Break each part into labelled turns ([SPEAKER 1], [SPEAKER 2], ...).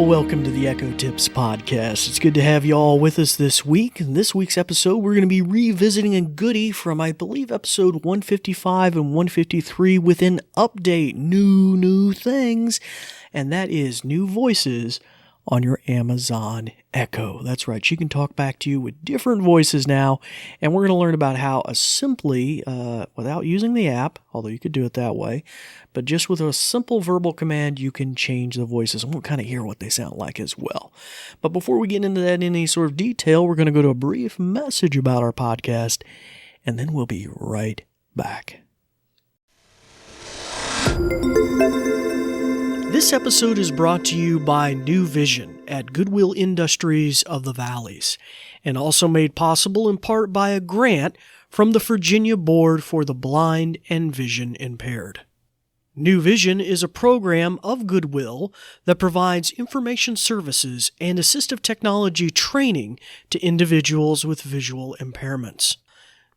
[SPEAKER 1] welcome to the Echo Tips Podcast. It's good to have you all with us this week. In this week's episode, we're going to be revisiting a goodie from, I believe, episode 155 and 153 with an update, new things, and that is new voices on your Amazon Echo. That's right, she can talk back to you with different voices now, and we're going to learn about how simply, without using the app, although you could do it that way, but just with a simple verbal command, you can change the voices, and we'll kind of hear what they sound like as well. But before we get into that in any sort of detail, we're going to go to a brief message about our podcast, and then we'll be right back. This episode is brought to you by New Vision at Goodwill Industries of the Valleys, and also made possible in part by a grant from the Virginia Board for the Blind and Vision Impaired. New Vision is a program of Goodwill that provides information services and assistive technology training to individuals with visual impairments.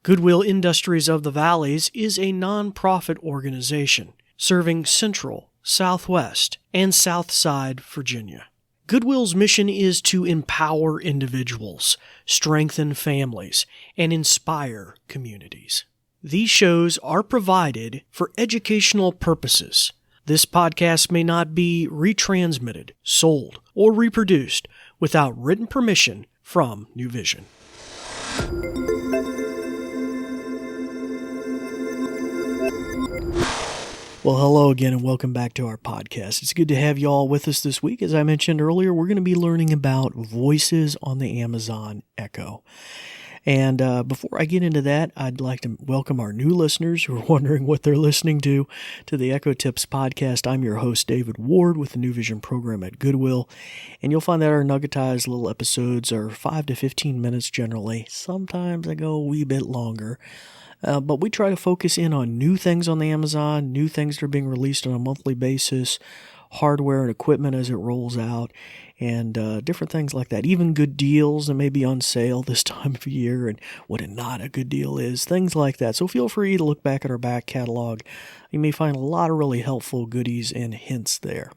[SPEAKER 1] Goodwill Industries of the Valleys is a nonprofit organization serving Central, Southwest, and Southside Virginia. Goodwill's mission is to empower individuals, strengthen families, and inspire communities. These shows are provided for educational purposes. This podcast may not be retransmitted, sold, or reproduced without written permission from New Vision. Well, hello again and welcome back to our podcast. It's good to have you all with us this week. As I mentioned earlier, we're going to be learning about voices on the Amazon Echo. And before I get into that, I'd like to welcome our new listeners who are wondering what they're listening to the Echo Tips Podcast. I'm your host, David Ward, with the New Vision program at Goodwill. And you'll find that our nuggetized little episodes are 5 to 15 minutes generally. Sometimes I go a wee bit longer. But we try to focus in on new things on the Amazon, new things that are being released on a monthly basis, hardware and equipment as it rolls out, and different things like that. Even good deals that may be on sale this time of year and what not a good deal is, things like that. So feel free to look back at our back catalog. You may find a lot of really helpful goodies and hints there.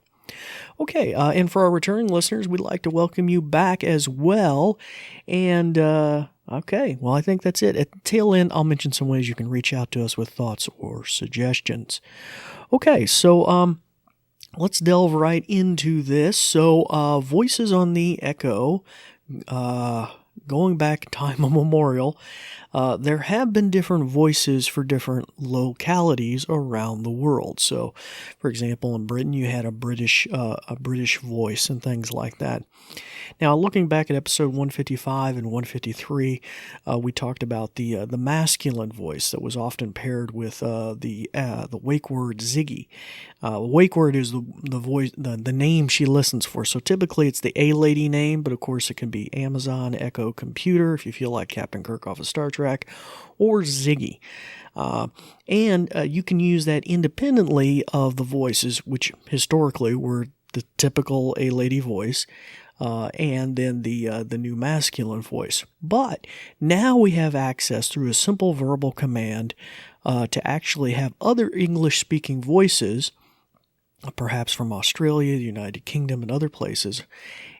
[SPEAKER 1] Okay, and for our returning listeners, we'd like to welcome you back as well. And okay, well, I think that's it. At the tail end, I'll mention some ways you can reach out to us with thoughts or suggestions. Okay, so let's delve right into this. So voices on the Echo, going back time immemorial, there have been different voices for different localities around the world. So, for example, in Britain, you had a British voice and things like that. Now, looking back at episode 155 and 153, we talked about the masculine voice that was often paired with the wake word Ziggy. Wake word is the voice, the name she listens for. So typically it's the A lady name, but of course it can be Amazon Echo Computer if you feel like Captain Kirk off of Star Trek, or Ziggy. And you can use that independently of the voices, which historically were the typical A lady voice. And then the new masculine voice. But now we have access through a simple verbal command to actually have other English-speaking voices, perhaps from Australia, the United Kingdom, and other places,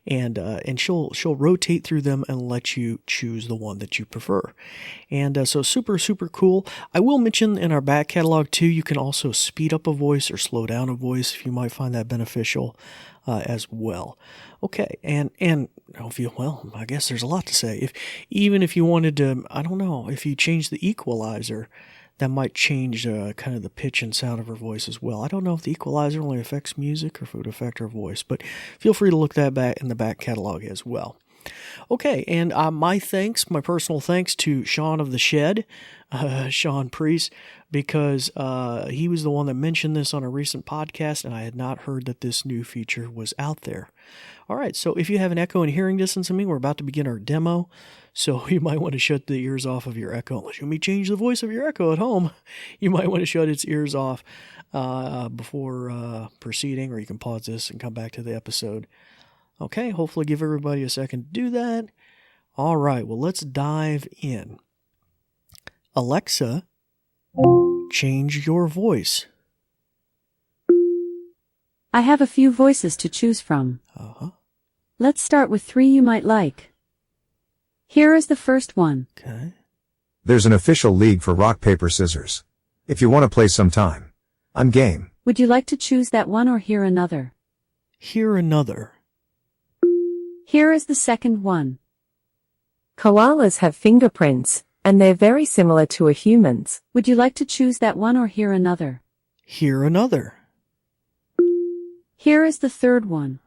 [SPEAKER 1] and she'll rotate through them and let you choose the one that you prefer. And so super cool. I will mention in our back catalog too, you can also speed up a voice or slow down a voice if you might find that beneficial as well. Okay, and I guess there's a lot to say. Even if you wanted to, I don't know, if you change the equalizer, that might change kind of the pitch and sound of her voice as well. I don't know if the equalizer only affects music or if it would affect her voice, but feel free to look that back in the back catalog as well. Okay, and my personal thanks to Shaun of the Shed, Shaun Priest, because he was the one that mentioned this on a recent podcast, and I had not heard that this new feature was out there. All right, so if you have an Echo in hearing distance of me, we're about to begin our demo, so you might want to shut the ears off of your Echo. Unless you may change the voice of your Echo at home, you might want to shut its ears off before proceeding, or you can pause this and come back to the episode. Okay, hopefully give everybody a second to do that. All right, well, let's dive in. Alexa, change your voice.
[SPEAKER 2] I have a few voices to choose from.
[SPEAKER 1] Uh-huh.
[SPEAKER 2] Let's start with 3 you might like. Here is the first one.
[SPEAKER 1] Okay.
[SPEAKER 3] There's an official league for rock, paper, scissors. If you want to play sometime, I'm game.
[SPEAKER 2] Would you like to choose that one or hear another?
[SPEAKER 1] Hear another.
[SPEAKER 2] Here is the second one.
[SPEAKER 4] Koalas have fingerprints, and they're very similar to a human's.
[SPEAKER 2] Would you like to choose that one or hear another?
[SPEAKER 1] Hear another.
[SPEAKER 2] Here is the third one.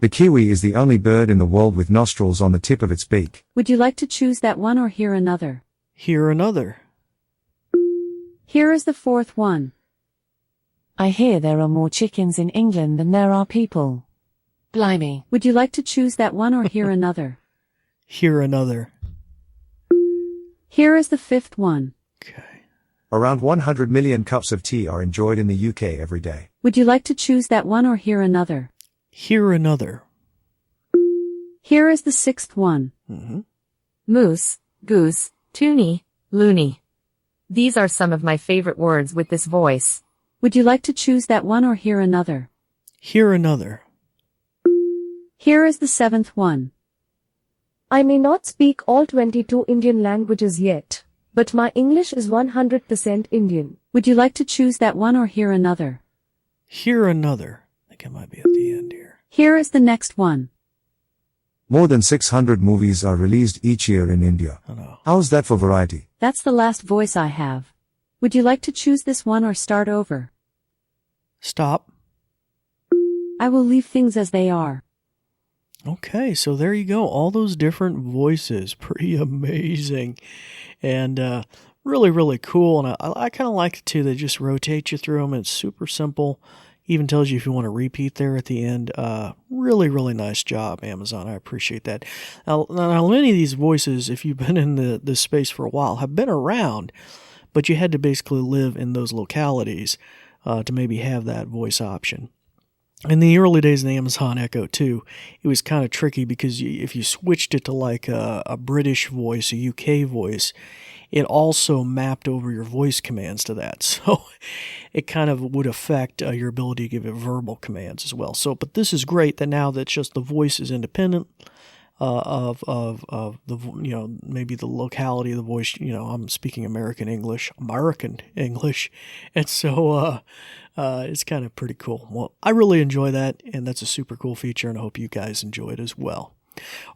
[SPEAKER 3] The kiwi is the only bird in the world with nostrils on the tip of its beak.
[SPEAKER 2] Would you like to choose that one or hear another?
[SPEAKER 1] Hear another.
[SPEAKER 2] Here is the fourth one.
[SPEAKER 4] I hear there are more chickens in England than there are people. Blimey.
[SPEAKER 2] Would you like to choose that one or hear another?
[SPEAKER 1] Hear another.
[SPEAKER 2] Here is the fifth one.
[SPEAKER 1] Okay.
[SPEAKER 3] Around 100 million cups of tea are enjoyed in the UK every day.
[SPEAKER 2] Would you like to choose that one or hear another?
[SPEAKER 1] Hear another.
[SPEAKER 2] Here is the sixth one.
[SPEAKER 4] Moose, goose, toonie, loony. These are some of my favorite words with this voice.
[SPEAKER 2] Would you like to choose that one or hear another?
[SPEAKER 1] Hear another.
[SPEAKER 2] Here is the seventh one.
[SPEAKER 5] I may not speak all 22 Indian languages yet, but my English is 100% Indian.
[SPEAKER 2] Would you like to choose that one or hear another?
[SPEAKER 1] Hear another. I think it might be at the end here.
[SPEAKER 2] Here is the next one.
[SPEAKER 3] More than 600 movies are released each year in India.
[SPEAKER 1] Oh no.
[SPEAKER 3] How's that for variety?
[SPEAKER 2] That's the last voice I have. Would you like to choose this one or start over?
[SPEAKER 1] Stop.
[SPEAKER 2] I will leave things as they are.
[SPEAKER 1] Okay, so there you go. All those different voices. Pretty amazing. And really, really cool. And I kind of like it too. They just rotate you through them. It's super simple. Even tells you if you want to repeat there at the end. Really, really nice job, Amazon. I appreciate that. Now, many of these voices, if you've been in this space for a while, have been around, but you had to basically live in those localities to maybe have that voice option. In the early days of the Amazon Echo, too, it was kind of tricky because if you switched it to like a British voice, a UK voice, it also mapped over your voice commands to that. So it kind of would affect your ability to give it verbal commands as well. So, but this is great that now that's just the voice is independent of the, maybe the locality of the voice. I'm speaking American English, and so it's kind of pretty cool. Well, I really enjoy that, and that's a super cool feature, and I hope you guys enjoy it as well.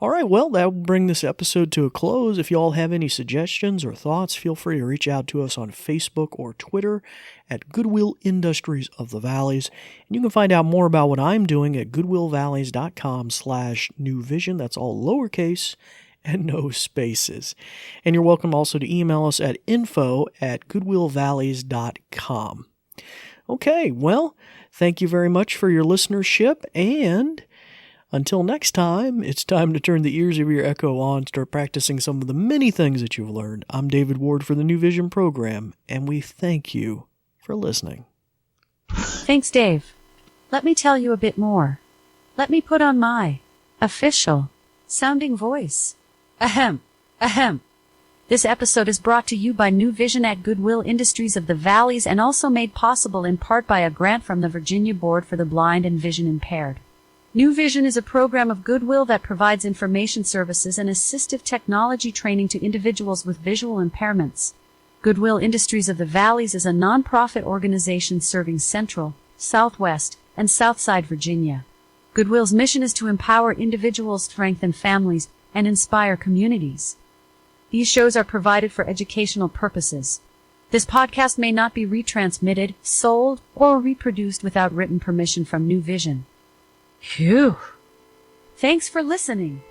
[SPEAKER 1] All right, well, that will bring this episode to a close. If you all have any suggestions or thoughts, feel free to reach out to us on Facebook or Twitter at Goodwill Industries of the Valleys. And you can find out more about what I'm doing at goodwillvalleys.com/newvision. That's all lowercase and no spaces. And you're welcome also to email us at info@goodwillvalleys.com. Okay, well, thank you very much for your listenership, and until next time, it's time to turn the ears of your Echo on, start practicing some of the many things that you've learned. I'm David Ward for the New Vision program, and we thank you for listening.
[SPEAKER 2] Thanks, Dave. Let me tell you a bit more. Let me put on my official sounding voice. Ahem, ahem. This episode is brought to you by New Vision at Goodwill Industries of the Valleys and also made possible in part by a grant from the Virginia Board for the Blind and Vision Impaired. New Vision is a program of Goodwill that provides information services and assistive technology training to individuals with visual impairments. Goodwill Industries of the Valleys is a nonprofit organization serving Central, Southwest, and Southside Virginia. Goodwill's mission is to empower individuals, strengthen families, and inspire communities. These shows are provided for educational purposes. This podcast may not be retransmitted, sold, or reproduced without written permission from New Vision. Phew! Thanks for listening.